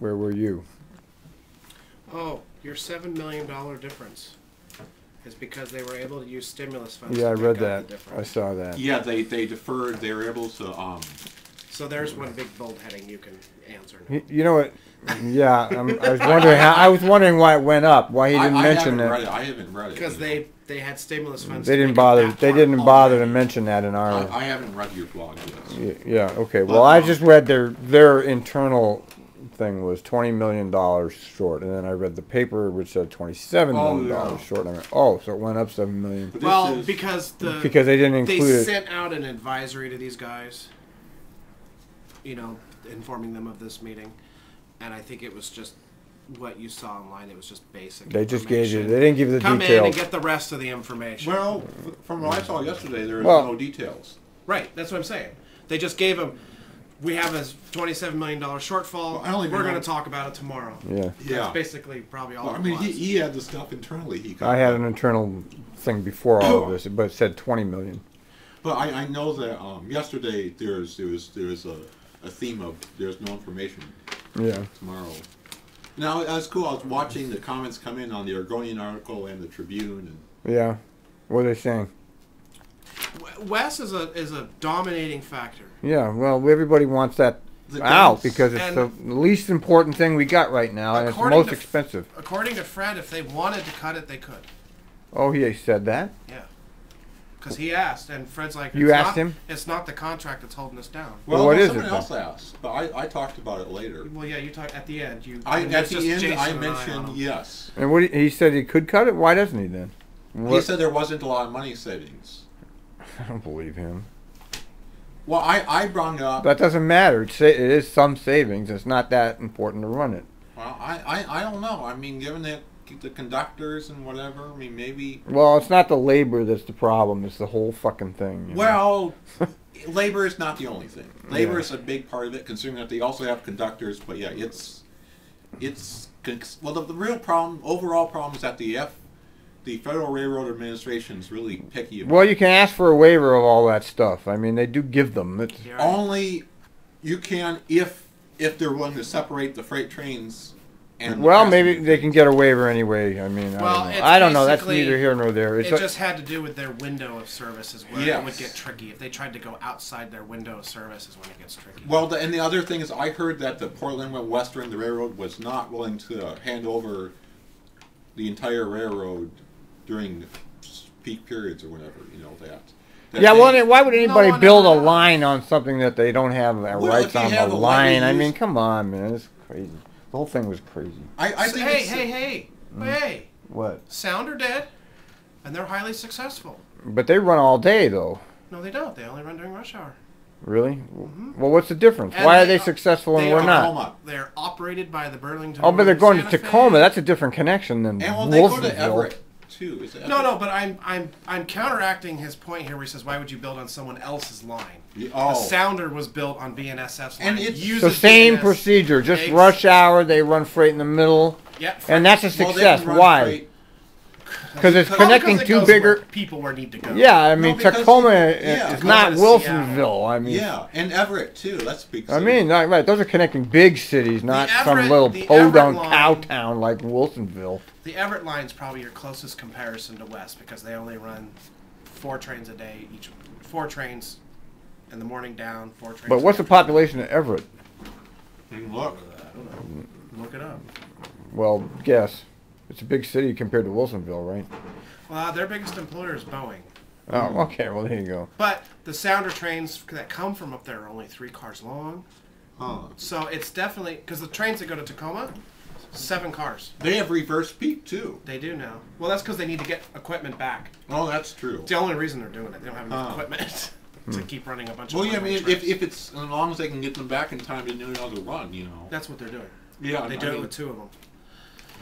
Where were you? Oh, your $7 million difference is because they were able to use stimulus funds. Yeah, I to read make up that. the difference. I saw that. Yeah, they deferred. They were able to. So there's one big bold heading you can answer now. You know what? Yeah, I was wondering why it went up. Why he didn't mention I haven't that. read it. I haven't read it. Because they had stimulus funds. They to didn't make bother. up that They part didn't bother to already. mention that in our. I haven't read your blog yet. Yeah. Okay. Well, I just read their internal thing was $20 million short, and then I read the paper which said $27 million short. And I went, so it went up $7 million. Well, because they didn't include they it. sent out an advisory to these guys. You know, informing them of this meeting, and I think it was just what you saw online. It was just basic. They just gave you. information. They didn't give you the Come details. in and get the rest of the information. Well, from what I saw yesterday, there was no details. Right, that's what I'm saying. They just gave them. We have a $27 million shortfall. Well, we're going to talk about it tomorrow. Yeah. That's basically probably all. Well, I it mean, was. he had the stuff internally. I had an internal thing before all of this, but it said $20 million. But I know that yesterday there was a theme of there's no information. Yeah. Tomorrow. Now that's cool. I was watching the comments come in on the Oregonian article and the Tribune. Yeah. What are they saying? Wes is a dominating factor. Yeah. Well, everybody wants that out because it's the least important thing we got right now, and it's the most expensive. According to Fred, if they wanted to cut it, they could. Oh, he said that? Yeah. Because he asked, and Fred's like, You asked him? It's not the contract that's holding us down. Well, what is someone it else asked, but I talked about it later. Well, yeah, you talked at the end. At the end, I mentioned yes. And what he said he could cut it? Why doesn't he then? He said there wasn't a lot of money savings. I don't believe him. Well, I brought up... That doesn't matter. It is some savings. It's not that important to run it. Well, I don't know. I mean, given that the conductors and whatever, I mean, maybe... Well, it's not the labor that's the problem. It's the whole fucking thing. You know? Labor is not the only thing. Labor is a big part of it, considering that they also have conductors. But yeah, it's well, the real problem, overall problem, is that the Federal Railroad Administration is really picky about. Well, you can ask for a waiver of all that stuff. I mean, they do give them. It's only you can if they're willing to separate the freight trains. And well, maybe they can get a waiver anyway. I mean, I don't know. That's neither here nor there. It just had to do with their window of service is where it would get tricky. If they tried to go outside their window of service is when it gets tricky. Well, and the other thing is I heard that the Portland Western, the railroad, was not willing to hand over the entire railroad during peak periods or whatever, you know, that yeah, well, why would anybody build a line on something that they don't have rights on the line? I mean, come on, man. It's crazy. The whole thing was crazy. I think hey. What? Sound are dead, and they're highly successful. But they run all day, though. No, they don't. They only run during rush hour. Really? Well, what's the difference? Why are they successful and we're not? They're operated by the Burlington. Oh, but they're going to Tacoma. That's a different connection than Wolfenville. They go to Everett too. No, but I'm counteracting his point here, where he says, "Why would you build on someone else's line?" The Sounder was built on BNSF's line. And it's the same procedure, just rush hour. They run freight in the middle. Yep. And that's a success. Why? Because it's connecting two bigger people where need to go. Yeah, I mean Tacoma is not Wilsonville. I mean, yeah, and Everett too. That's big. I mean, right? Those are connecting big cities, not some little podunk cow town like Wilsonville. The Everett line is probably your closest comparison to West because they only run 4 trains a day each. 4 trains in the morning down. 4 trains. But what's the population of Everett? You can look. I don't know. Look it up. Well, guess. It's a big city compared to Wilsonville, right? Well, their biggest employer is Boeing. Oh, okay. Well, there you go. But the Sounder trains that come from up there are only 3 cars long. Oh. So it's definitely... Because the trains that go to Tacoma, 7 cars. They have reverse peak, too. They do now. Well, that's because they need to get equipment back. Oh, that's true. It's the only reason they're doing it. They don't have enough equipment to keep running a bunch of... Well, yeah, I mean, if it's... As long as they can get them back in time to do another run, you know. That's what they're doing. Yeah, They do it with 2 of them.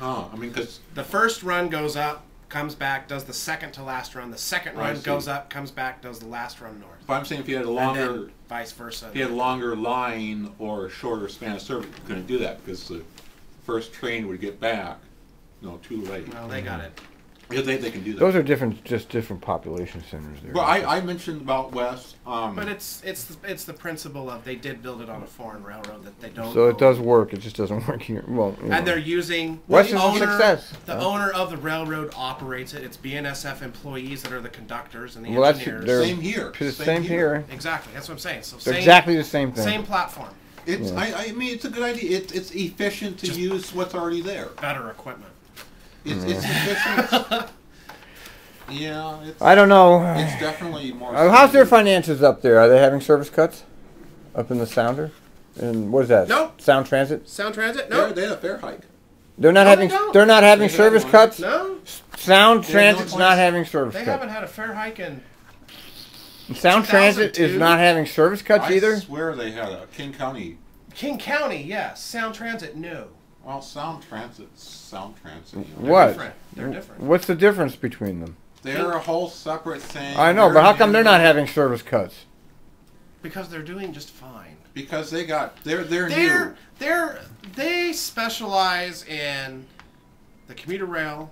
Oh, I mean, because... The first run goes up, comes back, does the second to last run. The second run goes up, comes back, does the last run north. But I'm saying if you had a longer... And then vice versa. If you had a longer line or a shorter span of service, you couldn't do that because the first train would get back, too late. Well, they got it. Yeah, they can do that. Those are different, just different population centers there. Well, I mentioned about West. But it's the principle of they did build it on a foreign railroad that they don't. So it own. does work. It just doesn't work here. Well, you know. And they're using West the is a owner. success. The owner of the railroad operates it. It's BNSF employees that are the conductors and the Well, that's- engineers. they're- Same here. It's the same here. Exactly. That's what I'm saying. So They're same, exactly the same thing. same platform, It's. Yeah. I mean, it's a good idea. It's efficient to use what's already there. better equipment. It's efficient. Yeah, it's. I don't know. It's definitely more. How's their finances up there? Are they having service cuts up in the Sounder? And what is that? Nope. Sound Transit. Sound Transit? They No. they had a fare hike. They're not No, having. they don't. They're not having They had service one. cuts. No. Sound They have no Transit's place. not having service They cuts. haven't had a fare hike in. Sound Transit is 2002? not having service cuts I either. swear they had a King County. King County, yes. Sound Transit, no. Well, Sound Transit. You know. They're What? different. They're different. What's the difference between them? They're a whole separate thing. I know, but how come they're not having service cuts? Because they're doing just fine. Because they got they're new. They specialize in the commuter rail,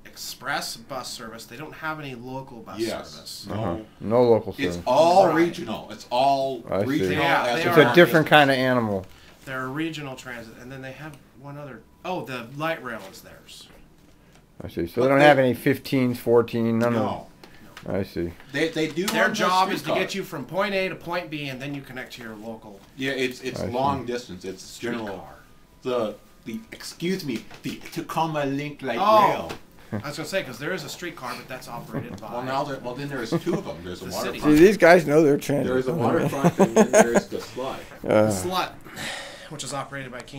express bus service. They don't have any local bus Yes. service. No. No local It's service. all Right. regional. It's all I see. regional. Yeah, as they a It's are. a long different distance. kind of animal. They're a regional transit, and then they have one other. Oh, the light rail is theirs. I see. So But they don't they- have any 15s, 14, none No, of. I see. they do. Their run those job is to streetcars. get you from point A to point B, and then you connect to your local Yeah, it's I see. long distance. It's general. streetcar. The excuse me, the Tacoma Link Light Oh. Rail. I was gonna say because there is a streetcar, but that's operated by. Well then there's two of them. There's a The city. See, waterfront. these guys know their transit. There's a waterfront and then there's the slide. the Slut, which is operated by King